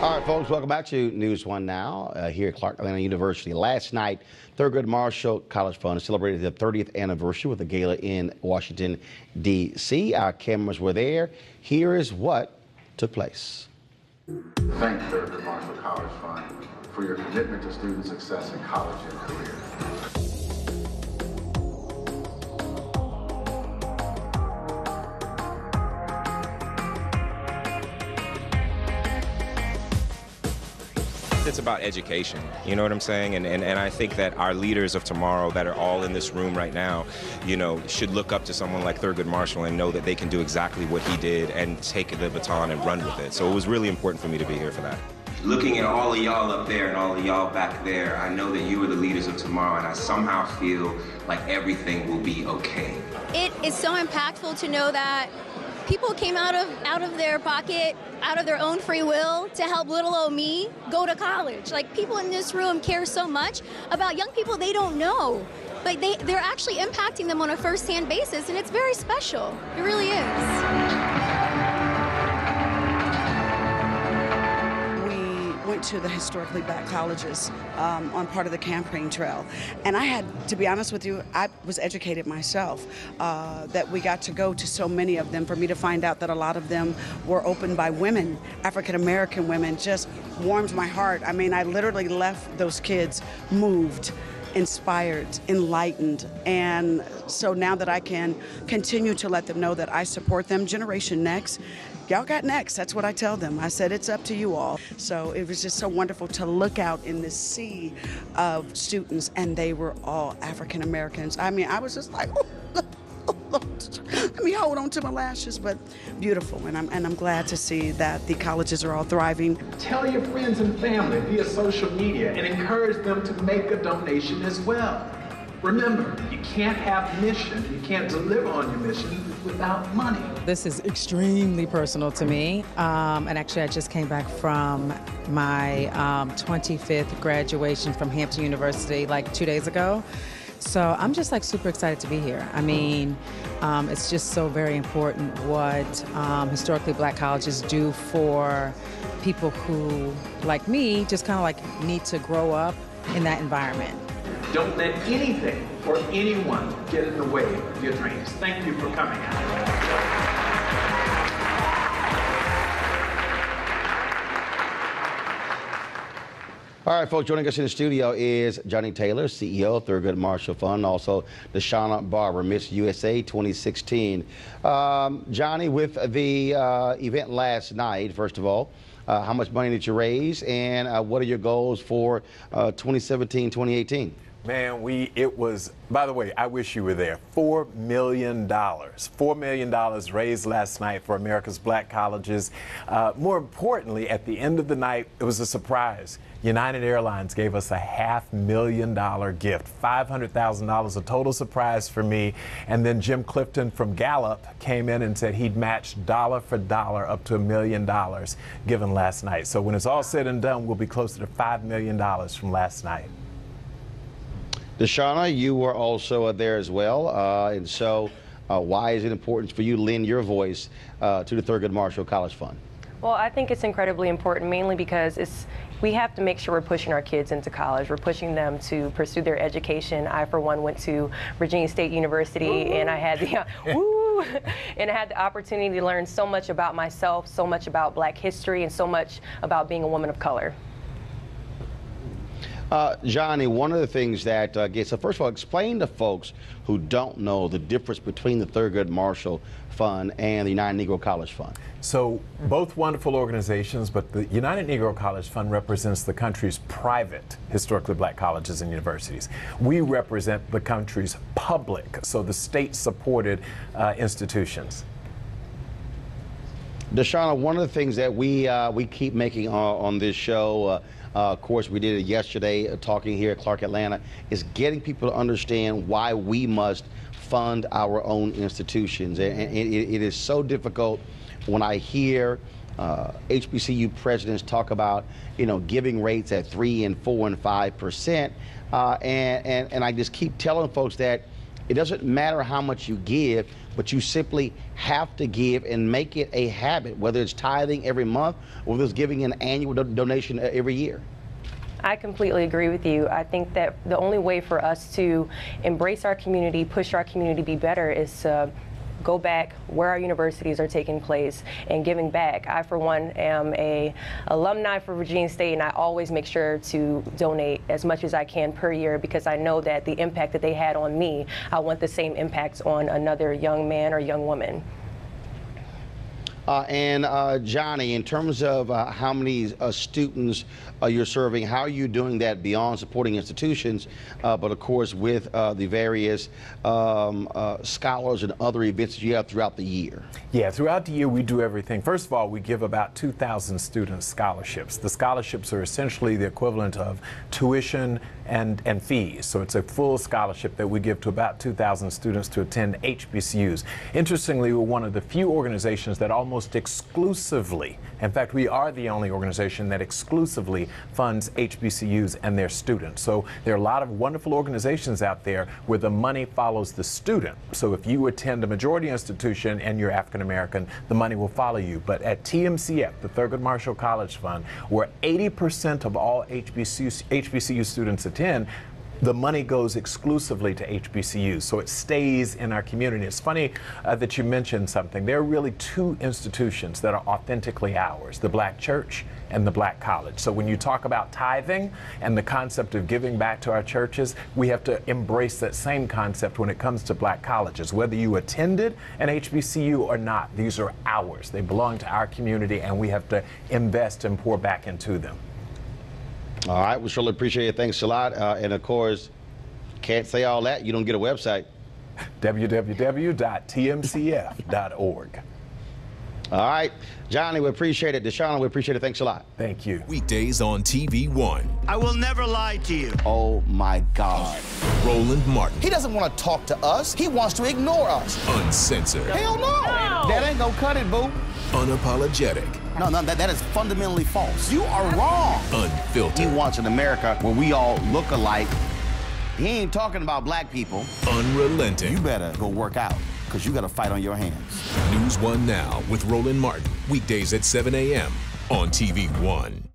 All right, folks, welcome back to NewsOne Now here at Atlanta University. Last night, Thurgood Marshall College Fund celebrated their 30th anniversary with a gala in Washington, D.C. Our cameras were there. Here is what took place. Thank Thurgood Marshall College Fund for your commitment to student success in college and career. It's about education, you know what I'm saying? And I think that our leaders of tomorrow that are all in this room right now, you know, should look up to someone like Thurgood Marshall and know that they can do exactly what he did and take the baton and run with it. So it was really important for me to be here for that. Looking at all of y'all up there and all of y'all back there, I know that you are the leaders of tomorrow, and I somehow feel like everything will be okay. It is so impactful to know that people came out of their pocket, out of their own free will to help little old me go to college. Like, people in this room care so much about young people they don't know. Like, they're actually impacting them on a first-hand basis, and it's very special. It really is. To the historically black colleges on part of the campaign trail. And I had, to be honest with you, I was educated myself that we got to go to so many of them. For me to find out that a lot of them were opened by women, African-American women, just warmed my heart. I mean, I literally left those kids moved, inspired, enlightened. And so now that I can continue to let them know that I support them, Generation Next, y'all got next. That's what I tell them. I said, it's up to you all. So it was just so wonderful to look out in this sea of students, and they were all African Americans. I mean, I was just like, let me hold on to my lashes, but beautiful. And I'm glad to see that the colleges are all thriving. Tell your friends and family via social media and encourage them to make a donation as well. Remember, you can't have mission, you can't deliver on your mission without money. This is extremely personal to me, and actually I just came back from my 25th graduation from Hampton University like 2 days ago. So I'm just like super excited to be here. I mean, it's just so very important what historically black colleges do for people who, like me, just kind of like need to grow up in that environment. Don't let anything or anyone get in the way of your dreams. Thank you for coming out. All right, folks, joining us in the studio is Johnny Taylor, CEO of Thurgood Marshall Fund, also Deshauna Barber, Miss USA 2016. Johnny, with the event last night, first of all, how much money did you raise, and what are your goals for 2017, 2018? Man, it was, by the way, I wish you were there, $4 million. $4 million raised last night for America's black colleges. More importantly, at the end of the night, it was a surprise. United Airlines gave us a $500,000 gift, $500,000, a total surprise for me. And then Jim Clifton from Gallup came in and said he'd match dollar for dollar up to $1 million given last night. So when it's all said and done, we'll be closer to $5 million from last night. Deshauna, you were also there as well, and so why is it important for you to lend your voice to the Thurgood Marshall College Fund? Well, I think it's incredibly important, mainly because we have to make sure we're pushing our kids into college. We're pushing them to pursue their education. I, for one, went to Virginia State University, and I had the and I had the opportunity to learn so much about myself, so much about black history, and so much about being a woman of color. Johnny, one of the things that so first of all, explain to folks who don't know the difference between the Thurgood Marshall Fund and the United Negro College Fund. So both wonderful organizations, but the United Negro College Fund represents the country's private historically black colleges and universities. We represent the country's public, so the state-supported institutions. Deshauna, one of the things that we keep making on this show, of course, we did it yesterday, talking here at Clark Atlanta, is getting people to understand why we must fund our own institutions. And it is so difficult when I hear HBCU presidents talk about, giving rates at 3% and 4% and 5%. And I just keep telling folks that It doesn't matter how much you give, but you simply have to give and make it a habit, whether it's tithing every month or whether it's giving an annual donation every year. I completely agree with you. I think that the only way for us to embrace our community, push our community to be better, is to go back where our universities are taking place and giving back. I, for one, am a alumni for Virginia State, and I always make sure to donate as much as I can per year, because I know that the impact that they had on me, I want the same impacts on another young man or young woman. Johnny, in terms of how many students you're serving, how are you doing that beyond supporting institutions, but of course with the various scholars and other events that you have throughout the year? Yeah, throughout the year we do everything. First of all, we give about 2,000 students scholarships. The scholarships are essentially the equivalent of tuition and fees. So it's a full scholarship that we give to about 2,000 students to attend HBCUs. Interestingly, we're one of the few organizations that almost exclusively, in fact, we are the only organization that exclusively funds HBCUs and their students. So there are a lot of wonderful organizations out there where the money follows the student. So if you attend a majority institution and you're African American, the money will follow you. But at TMCF, the Thurgood Marshall College Fund, where 80% of all HBCU students attend, the money goes exclusively to HBCUs, so it stays in our community. It's funny that you mentioned something. There are really two institutions that are authentically ours, the Black church and the Black college. So when you talk about tithing and the concept of giving back to our churches, we have to embrace that same concept when it comes to Black colleges. Whether you attended an HBCU or not, these are ours. They belong to our community, and we have to invest and pour back into them. All right, we surely appreciate it. Thanks a lot. And of course, can't say all that. You don't get a website. www.tmcf.org. All right, Johnny, we appreciate it. Deshauna, we appreciate it. Thanks a lot. Thank you. Weekdays on TV One. I will never lie to you. Oh my God. Roland Martin. He doesn't want to talk to us. He wants to ignore us. Uncensored. Hell no. That ain't gonna cut it, boo. Unapologetic. No, that is fundamentally false. You are wrong. Unfiltered. He wants an America where we all look alike. He ain't talking about black people. Unrelenting. You better go work out, because you got a fight on your hands. NewsOne Now with Roland Martin. Weekdays at 7 a.m. on TV One.